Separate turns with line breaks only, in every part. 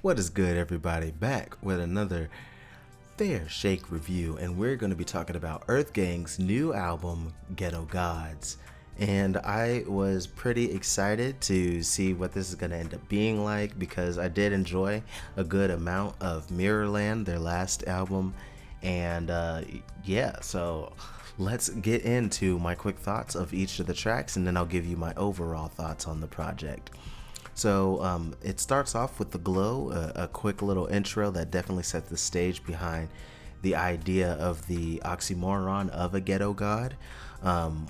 What is good, everybody? Back with another Fair Shake review, and we're going to be talking about Earthgang's new album, Ghetto Gods. And I was pretty excited to see what this is going to end up being like because I did enjoy a good amount of Mirrorland, their last album. And so let's get into my quick thoughts of each of the tracks, and then I'll give you my overall thoughts on the project. So it starts off with The Glow, a quick little intro that definitely sets the stage behind the idea of the oxymoron of a ghetto god,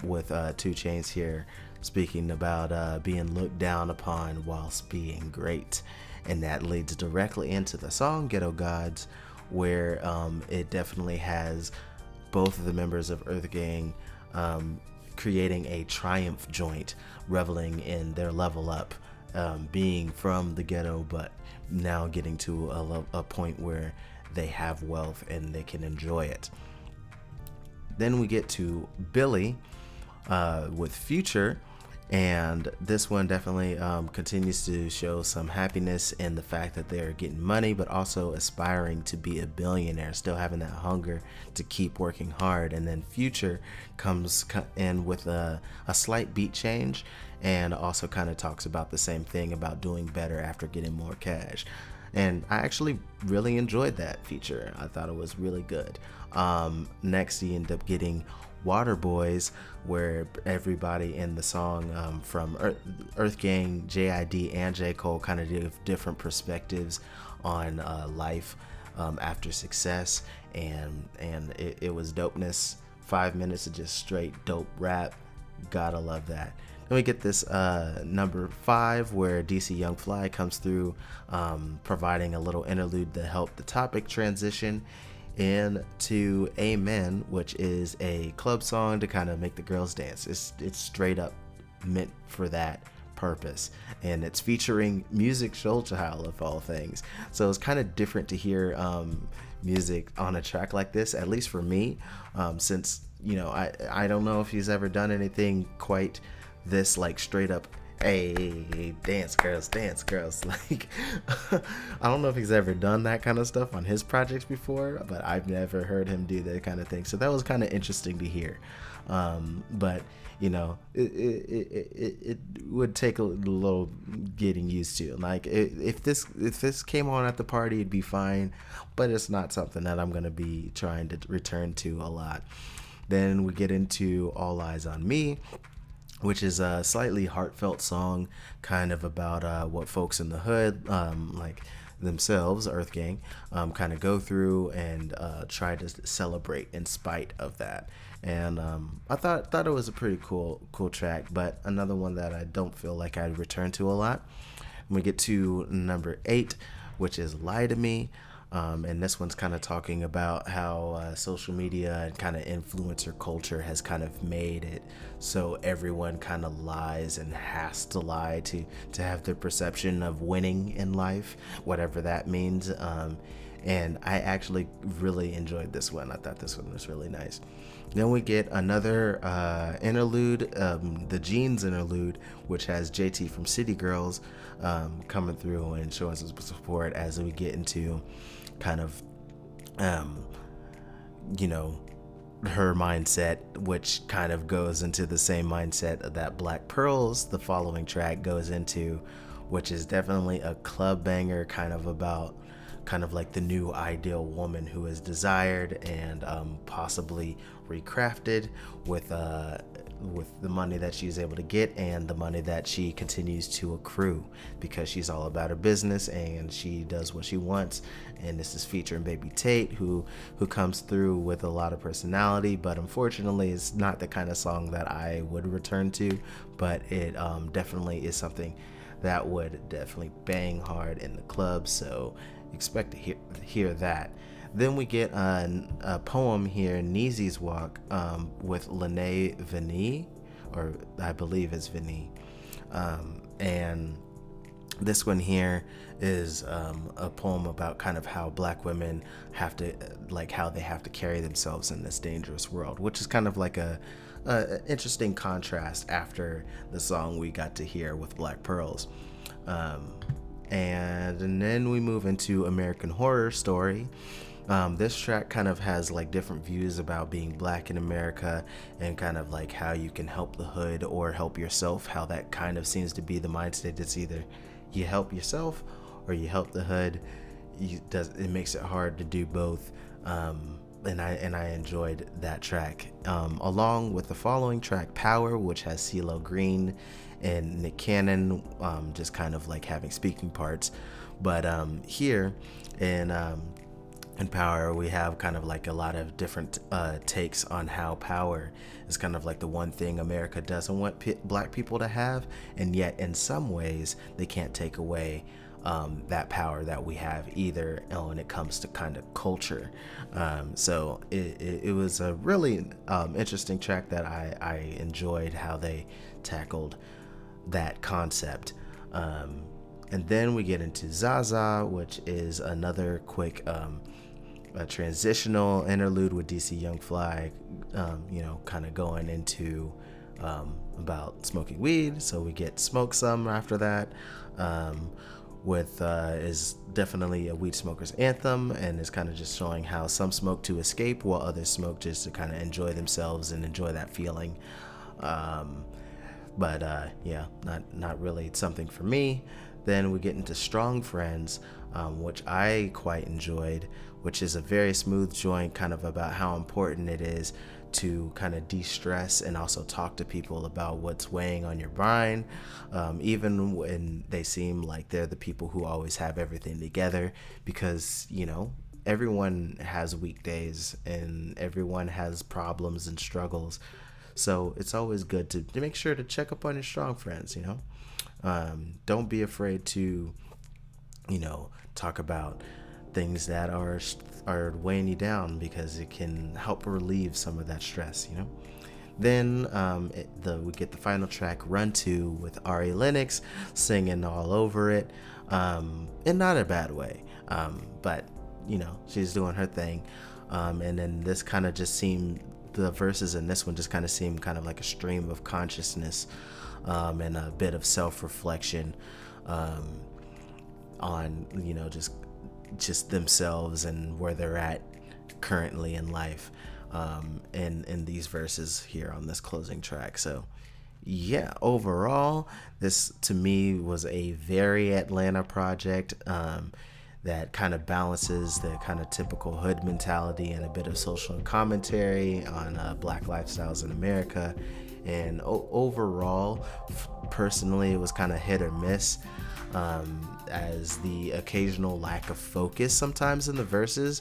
with 2 Chainz here speaking about being looked down upon whilst being great. And that leads directly into the song Ghetto Gods, where it definitely has both of the members of Earthgang creating a triumph joint, reveling in their level up. Being from the ghetto, but now getting to a point where they have wealth and they can enjoy it. Then we get to Billy with Future, and this one definitely continues to show some happiness in the fact that they're getting money, but also aspiring to be a billionaire, still having that hunger to keep working hard. And then Future comes in with a slight beat change, and also kind of talks about the same thing about doing better after getting more cash. And I actually really enjoyed that feature. I thought it was really good. Next, you end up getting Water Boys, where everybody in the song from Earthgang, JID, and J. Cole kind of give different perspectives on life after success, and it was dopeness. 5 minutes of just straight dope rap. Gotta love that. Then we get this number 5 where DC Young Fly comes through, providing a little interlude to help the topic transition into Amen, which is a club song to kind of make the girls dance. It's straight up meant for that purpose, and it's featuring Music Soul Child of all things. So it's kind of different to hear music on a track like this, at least for me, since I don't know if he's ever done anything quite this like straight up, hey, dance girls, like I don't know if he's ever done that kind of stuff on his projects before, but I've never heard him do that kind of thing, so that was kind of interesting to hear. But it would take a little getting used to. Like if this came on at the party, it'd be fine, but it's not something that I'm gonna be trying to return to a lot. Then we get into All Eyes on Me, which is a slightly heartfelt song, kind of about what folks in the hood, like themselves, Earthgang, kind of go through and try to celebrate in spite of that. And I thought it was a pretty cool track, but another one that I don't feel like I'd return to a lot. We get to number 8, which is Lie to Me. And this one's kind of talking about how social media and kind of influencer culture has kind of made it so everyone kind of lies and has to lie to have their perception of winning in life, whatever that means. And I actually really enjoyed this one. I thought this one was really nice. Then we get another interlude, the Jeans interlude, which has JT from City Girls coming through and showing some support as we get into kind of her mindset, which kind of goes into the same mindset that Black Pearls, the following track, goes into, which is definitely a club banger, kind of about kind of like the new ideal woman who is desired and possibly recrafted with the money that she's able to get and the money that she continues to accrue, because she's all about her business and she does what she wants. And this is featuring Baby Tate, who comes through with a lot of personality, but unfortunately it's not the kind of song that I would return to, but it definitely is something that would definitely bang hard in the club, so expect to hear that. Then we get a poem here, Neezy's Walk, with Lene Vinny, or I believe it's Vinny. And this one here is a poem about kind of how Black women have to, like how they have to carry themselves in this dangerous world, which is kind of like a interesting contrast after the song we got to hear with Black Pearls. and then we move into American Horror Story. This track kind of has like different views about being black in America and kind of like how you can help the hood or help yourself, how that kind of seems to be the mindset. It's either you help yourself or you help the hood. It makes it hard to do both. And I enjoyed that track, along with the following track, Power, which has CeeLo Green and Nick Cannon, just kind of like having speaking parts. But here in Power, we have kind of like a lot of different takes on how power is kind of like the one thing America doesn't want black people to have, and yet in some ways they can't take away that power that we have either when it comes to kind of culture. So it was a really interesting track that I enjoyed how they tackled that concept. And then we get into Zaza, which is another quick a transitional interlude with DC Young Fly, kind of going into about smoking weed. So we get Smoke Some after that, is definitely a weed smoker's anthem, and is kind of just showing how some smoke to escape while others smoke just to kind of enjoy themselves and enjoy that feeling. But not really something for me. Then we get into Strong Friends, which I quite enjoyed, which is a very smooth joint, kind of about how important it is to kind of de-stress and also talk to people about what's weighing on your mind, even when they seem like they're the people who always have everything together, because everyone has weekdays and everyone has problems and struggles. So it's always good to make sure to check up on your strong friends. Don't be afraid to talk about things that are weighing you down, because it can help relieve some of that stress. Then we get the final track, Run To, with Ari Lennox singing all over it, in not a bad way, but she's doing her thing, and then this kind of just seemed, the verses in this one just kind of seemed kind of like a stream of consciousness, and a bit of self-reflection on just themselves and where they're at currently in life, in these verses here on this closing track. So yeah, overall this to me was a very Atlanta project, that kind of balances the kind of typical hood mentality and a bit of social commentary on black lifestyles in America. And overall, personally, it was kind of hit or miss, as the occasional lack of focus sometimes in the verses,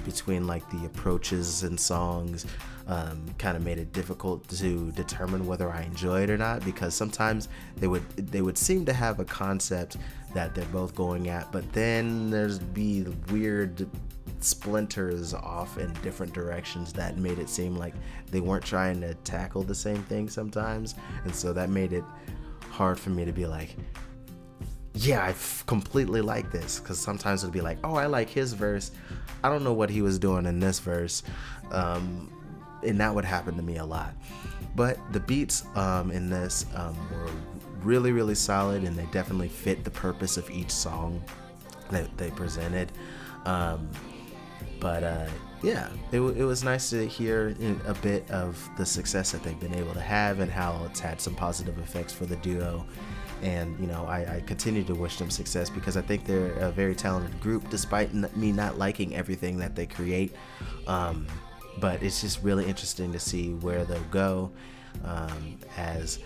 between like the approaches and songs, kind of made it difficult to determine whether I enjoy it or not, because sometimes they would seem to have a concept that they're both going at, but then there's be weird splinters off in different directions that made it seem like they weren't trying to tackle the same thing sometimes. And so that made it hard for me to be like, yeah, I completely like this, because sometimes it'll be like, oh, I like his verse, I don't know what he was doing in this verse, and that would happen to me a lot. But the beats in this were really, really solid, and they definitely fit the purpose of each song that they presented. Yeah, it was nice to hear a bit of the success that they've been able to have and how it's had some positive effects for the duo. And I continue to wish them success, because I think they're a very talented group, despite me not liking everything that they create. But it's just really interesting to see where they'll go, as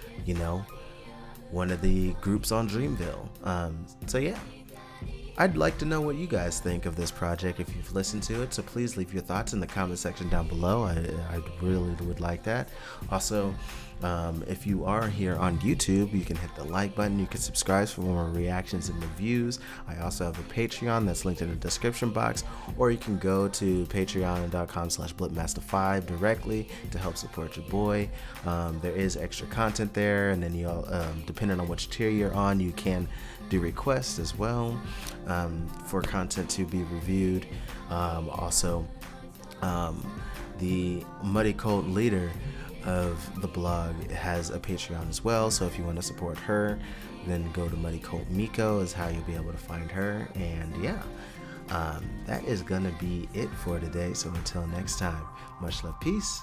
one of the groups on Dreamville. So yeah, I'd like to know what you guys think of this project if you've listened to it, so please leave your thoughts in the comment section down below. I really would like that. Also, if you are here on YouTube, you can hit the like button, you can subscribe for more reactions and reviews. I also have a Patreon that's linked in the description box, or you can go to patreon.com/blipmaster5 directly to help support your boy. There is extra content there, and then depending on which tier you're on, you can do requests as well, for content to be reviewed. Also, the Muddy Cold leader of the blog has a Patreon as well, so if you want to support her, then go to Muddy Colt Miko is how you'll be able to find her. And yeah, that is gonna be it for today. So until next time, much love, peace.